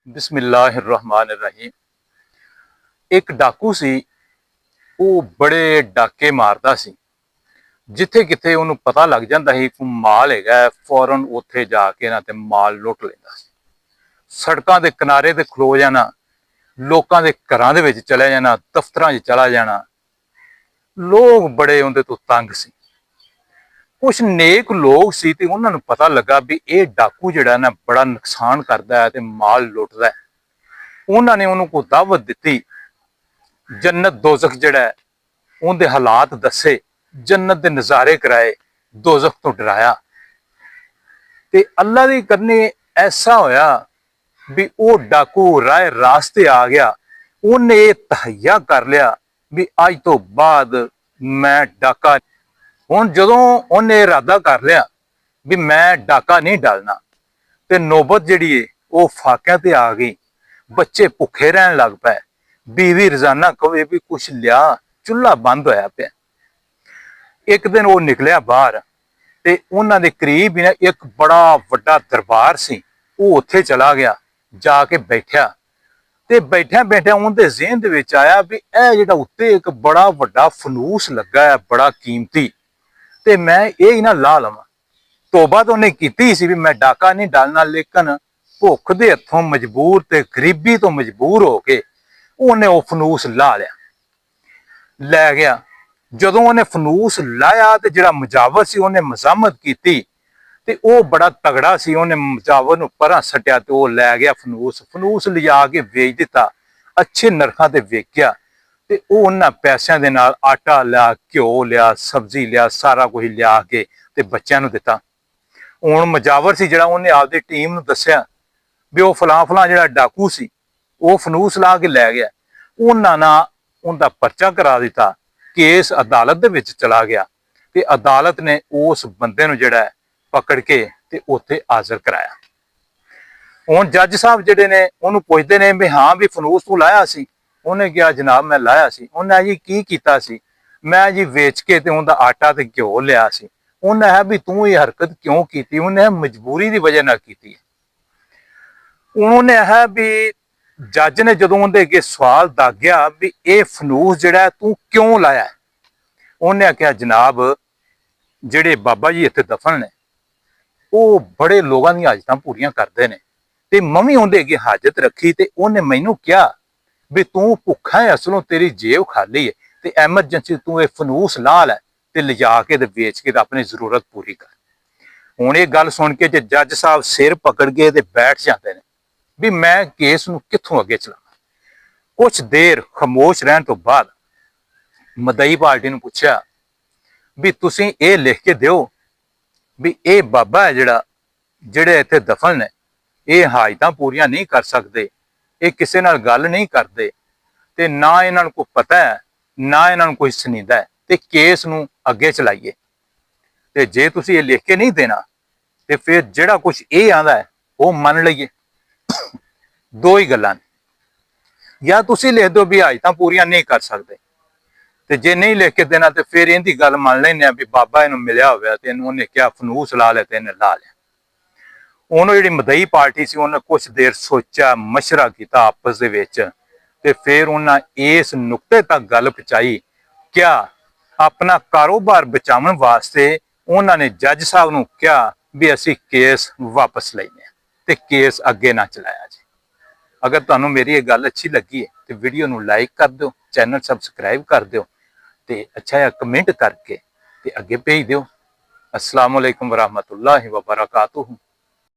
बिस्मिल्लाहिर्रहमानिर्रहीम। एक डाकू सी, वो बड़े डाके मारदा सी। जिथे किथे उन्होंने पता लग जाता ही कोई माल है, फौरन उत्थे जाके ना ते माल लुट लेंदा सी। सड़कों के किनारे ते खलो जाना, लोगों के घरां दे विच चले जाना, दफ्तरां च चला जाना। लोग बड़े उहदे तो तंग सी। कुछ नेक लोग सी ते उन्हां नूं पता लगा भी ये डाकू जिहड़ा ना बड़ा नुकसान करदा है ते माल लुटदा है। उन्होंने उन्होंने को दावत दी, जन्नत दोजख जिहड़ा है उनके हालात दसे, जन्नत के नज़ारे कराए, दोजख तो डराया। ते अल्लाह की करनी ऐसा होया भी वो डाकू राह रास्ते आ गया। उन्हें ये तहैया कर लिया भी अज तो बाद मैं डाका, हुण जदों उन्हें इरादा कर लिया भी मैं डाका नहीं डालना, ते नौबत जिहड़ी है वो फाकियां ते आ गई। बच्चे भुखे रहन लग पे, बीवी रोजाना कहे भी कुछ लिया, चूल्हा बंद होया पिया। एक दिन वो निकलिया बाहर, ते उन्हां दे करीब ही ना एक बड़ा वड्डा दरबार सी। वो उत्थे चला गया, जाके बैठा, ते बैठा बैठा उनके ज़हन दे विच आया भी यह जिहड़ा उत्ते एक बड़ा वड्डा फनूस लगा है, बड़ा कीमती, ते मैं ये ही ना ला लवां। तोबा तो उन्हें की सी भी मैं डाका नहीं डालना, लेकिन भुख दे हथों मजबूर ते गरीबी तो मजबूर होके उन्हें वो फनूस ला लिया, लै गया। जदों उन्हें फनूस लाया तो जिहड़ा मुजावर सी उन्हें मजामत की, ते वो बड़ा तगड़ा सी। उन्हें मुजावर नूं परां सट्टिया ते वो लै गया फनूस। फनूस लिया के वेच दिता, अच्छे नरखां ते वेचिया, ते उन्हां पैसों दे नाल आटा लिया, घ्यो लिया, सब्जी लिया, सारा कुछ लिया के ते बच्चों नूं दिता। हुण मुजावर सी जिहड़ा उन्हें आपदी टीम नूं दस्सिया भी वो फलां फलां जिहड़ा डाकू सी वो फनूस ला के लै गया। उन्हां ना उनका परचा करा दिता, केस अदालत दे विच चला गया, ते अदालत ने उस बंदे नूं जिहड़ा है पकड़ के ते उत्थे हाजिर कराया। हुण जज साहब जिहड़े ने उहनूं पुछदे ने भी हाँ भी फनूस तूं लाया सी? उन्हें कहा जनाब मैं लाया सी। उन्हें जी की कीता सी? मैं जी वेच के ते उनका आटा ते घ्यो लिया सी। उन्हें है भी तू ये हरकत क्यों की? उन्हें मजबूरी की वजह नाल की। उन्होंने है भी जज ने जदों उनके अगे सवाल दागिया भी ये फनूस जिहड़ा तू क्यों लाया है? उन्हें आख्या जनाब जिहड़े बाबा जी इत्थे दफन ने वो बड़े लोगों दी हाजतां पूरियां करते हैं, ते मवी उनके अगे हाजत रखी, ते उन्हें मैनू कहा भी तू भुखा है, असलों तेरी जेब खाली है, ते एमरजेंसी तू ये फनूस ला लै ते लिजा के ते वेच के ते अपनी जरूरत पूरी कर। हुण ये गल सुन के जज साहब सिर पकड़ के ते बैठ जाते हैं भी मैं केस नूं कित्थों अगे चलावां। कुछ देर खामोश रहने तो बाद मदई पार्टी ने पूछा भी तुसीं ये लिख के दिओ भी ये बाबा है जिहड़ा जिहड़े इत्थे दफन ने ये हाजतां पूरियां नहीं कर सकते, ये किसी नाल गल नहीं करते, ते ना इन्हां नूं कोई पता है ना इन्हां नूं कोई सुनींदा है, ते केस नूं अगे चलाइए। ते जे तुसीं ये लिख के नहीं देना ते फिर जिहड़ा कुछ ये आंदा है वो मन लईए। दो ही गल्लां ने, या तुसीं लिख दो भी हाजतां पूरियां नहीं कर सकते, ते जे नहीं लिख के देना तो फिर इहदी गल मान लैंदे भी बाबा इहनूं मिलिया होया ते उन्हें क्या फनूस ला लिया ते इन्हें ला लिया। उन्होंने जिहड़ी मदई पार्टी सी उन्हें कुछ देर सोचा मशवरा किया आपस दे विच, ते फिर उन्हें इस नुकते तक गल पहुंचाई। क्या अपना कारोबार बचाने वास्ते उन्होंने जज साहब नूं कहा भी असीं केस वापस लैने ते केस अगे ना चलाया जी। अगर तुहानूं मेरी ये गल अच्छी लगी है तो वीडियो नूं लाइक कर दो, चैनल सबसक्राइब कर दो, ते अच्छा जिहा कमेंट करके ते अगे भेज दो। अस्सलाम वालेकुम वरहमतुल्लाहि वबरकातुहू।